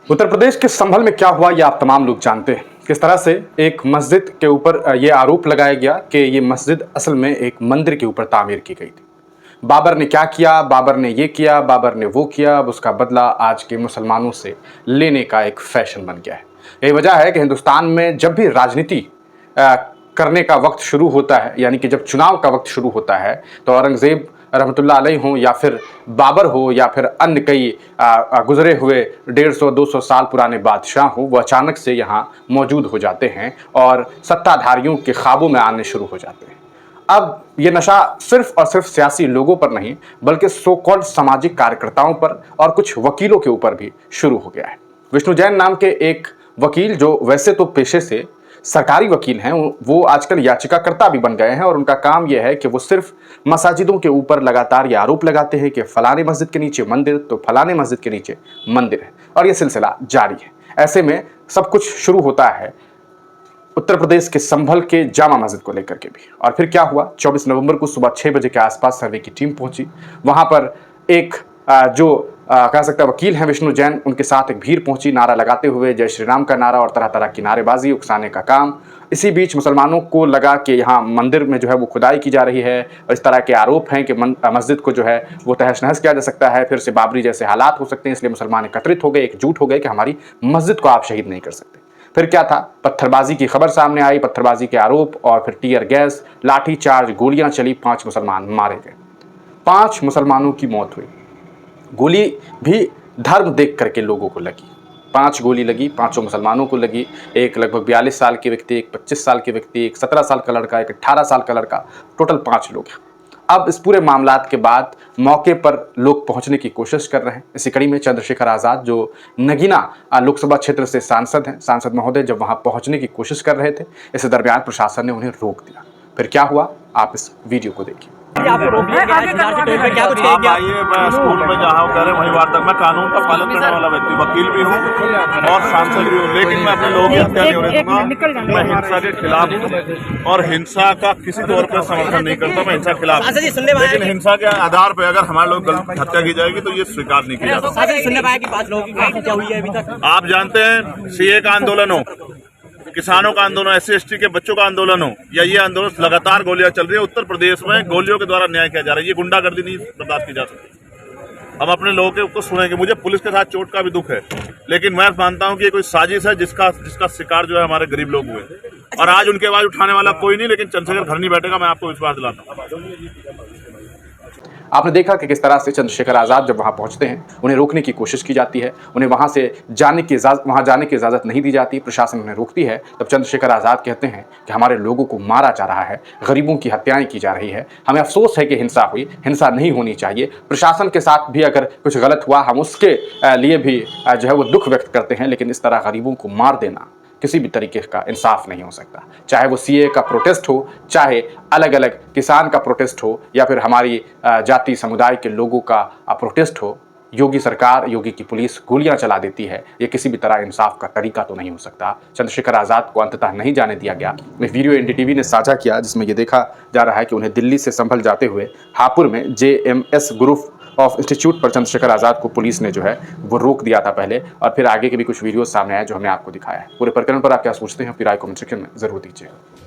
उत्तर प्रदेश के संभल में क्या हुआ ये आप तमाम लोग जानते हैं। किस तरह से एक मस्जिद के ऊपर ये आरोप लगाया गया कि ये मस्जिद असल में एक मंदिर के ऊपर तामीर की गई थी। बाबर ने क्या किया, बाबर ने ये किया, बाबर ने वो किया, अब उसका बदला आज के मुसलमानों से लेने का एक फैशन बन गया है। यही वजह है कि हिंदुस्तान में जब भी राजनीति करने का वक्त शुरू होता है, यानी कि जब चुनाव का वक्त शुरू होता है, तो औरंगज़ेब रहमतुल्लाह अलैह हो या फिर बाबर हो या फिर अन्य कई गुजरे हुए 150-200 साल पुराने बादशाह हो, वो अचानक से यहाँ मौजूद हो जाते हैं और सत्ताधारियों के ख्वाबों में आने शुरू हो जाते हैं। अब ये नशा सिर्फ और सिर्फ सियासी लोगों पर नहीं बल्कि सो कॉल्ड सामाजिक कार्यकर्ताओं पर और कुछ वकीलों के ऊपर भी शुरू हो गया है। विष्णु जैन नाम के एक वकील, जो वैसे तो पेशे से सरकारी वकील हैं, वो आजकल याचिकाकर्ता भी बन गए हैं और उनका काम यह है कि वो सिर्फ मसाजिदों के ऊपर लगातार ये आरोप लगाते हैं कि फलाने मस्जिद के नीचे मंदिर तो फलाने मस्जिद के नीचे मंदिर है, और ये सिलसिला जारी है। ऐसे में सब कुछ शुरू होता है उत्तर प्रदेश के संभल के जामा मस्जिद को लेकर के भी। और फिर क्या हुआ, 24 नवंबर को सुबह 6 बजे के आसपास सर्वे की टीम पहुंची। वहां पर एक जो कह सकता है वकील हैं विष्णु जैन, उनके साथ एक भीड़ पहुंची, नारा लगाते हुए जय श्री राम का नारा और तरह तरह की नारेबाजी उकसाने का काम। इसी बीच मुसलमानों को लगा कि यहाँ मंदिर में जो है वो खुदाई की जा रही है और इस तरह के आरोप हैं कि मस्जिद को जो है वो तहस नहस किया जा सकता है, फिर से बाबरी जैसे हालात हो सकते हैं, इसलिए मुसलमान एकत्रित हो गए, एकजुट हो गए कि हमारी मस्जिद को आप शहीद नहीं कर सकते। फिर क्या था, पत्थरबाजी की खबर सामने आई, पत्थरबाजी के आरोप और फिर टीयर गैस, लाठी चार्ज, गोलियां चली, 5 मुसलमान मारे गए। 5 मुसलमानों की मौत हुई। गोली भी धर्म देख करके लोगों को लगी। 5 गोली लगी, 5 मुसलमानों को लगी। एक लगभग 42 साल के व्यक्ति, एक 25 साल के व्यक्ति, एक 17 साल का लड़का, एक 18 साल का लड़का, टोटल 5 लोग हैं। अब इस पूरे मामलात के बाद मौके पर लोग पहुंचने की कोशिश कर रहे हैं। इसी कड़ी में चंद्रशेखर आज़ाद, जो नगीना लोकसभा क्षेत्र से सांसद हैं, सांसद महोदय जब वहां पहुंचने की कोशिश कर रहे थे, इस दरमियान प्रशासन ने उन्हें रोक दिया। फिर क्या हुआ, आप इस वीडियो को देखिए। आप आइए, मैं स्कूल में जहाँ कह रहे वही बात तक। मैं कानून का पालन करने वाला व्यक्ति, वकील भी हूँ और सांसद भी हूँ, लेकिन मैं अपने लोगों की हत्या नहीं होने दूंगा। मैं हिंसा के खिलाफ हूँ और हिंसा का किसी तौर पर समर्थन नहीं करता। मैं हिंसा के खिलाफ हूँ, लेकिन हिंसा के आधार पर अगर हमारे लोग हत्या की जाएगी तो ये स्वीकार नहीं किया जाता। आप जानते हैं, सीए का आंदोलन हो, किसानों का आंदोलन, SC/ST के बच्चों का आंदोलन हो, या ये आंदोलन, लगातार गोलियां चल रही है। उत्तर प्रदेश में गोलियों के द्वारा न्याय किया जा रहा है। ये गुंडागर्दी नहीं बर्दाश्त की जा सकती। हम अपने लोगों को सुनेंगे। मुझे पुलिस के साथ चोट का भी दुख है, लेकिन मैं मानता हूं कि ये कोई साजिश है जिसका शिकार जो है हमारे गरीब लोग हुए। और आज उनके आवाज उठाने वाला कोई नहीं, लेकिन चंद्रशेखर घर नहीं बैठेगा, मैं आपको विश्वास दिलाता हूं। आपने देखा कि किस तरह से चंद्रशेखर आज़ाद जब वहां पहुंचते हैं, उन्हें रोकने की कोशिश की जाती है, उन्हें वहां जाने की इजाज़त नहीं दी जाती, प्रशासन उन्हें रोकती है। तब चंद्रशेखर आज़ाद कहते हैं कि हमारे लोगों को मारा जा रहा है, गरीबों की हत्याएं की जा रही है, हमें अफसोस है कि हिंसा हुई, हिंसा नहीं होनी चाहिए। प्रशासन के साथ भी अगर कुछ गलत हुआ, हम उसके लिए भी जो है वो दुख व्यक्त करते हैं, लेकिन इस तरह गरीबों को मार देना किसी भी तरीके का इंसाफ नहीं हो सकता। चाहे वो सीए का प्रोटेस्ट हो, चाहे अलग अलग किसान का प्रोटेस्ट हो, या फिर हमारी जाति समुदाय के लोगों का प्रोटेस्ट हो, योगी सरकार, योगी की पुलिस गोलियां चला देती है, ये किसी भी तरह इंसाफ का तरीका तो नहीं हो सकता। चंद्रशेखर आज़ाद को अंततः नहीं जाने दिया गया। एक वीडियो NDTV ने साझा किया जिसमें यह देखा जा रहा है कि उन्हें दिल्ली से संभल जाते हुए हापुड़ में JMS ग्रुप ऑफ इंस्टीट्यूट पर चंद्रशेखर आज़ाद को पुलिस ने जो है वो रोक दिया था पहले, और फिर आगे के भी कुछ वीडियो सामने आए जो हमने आपको दिखाया है। पूरे प्रकरण पर आप क्या सोचते हैं, अपनी राय कमेंट सेक्शन में जरूर दीजिएगा।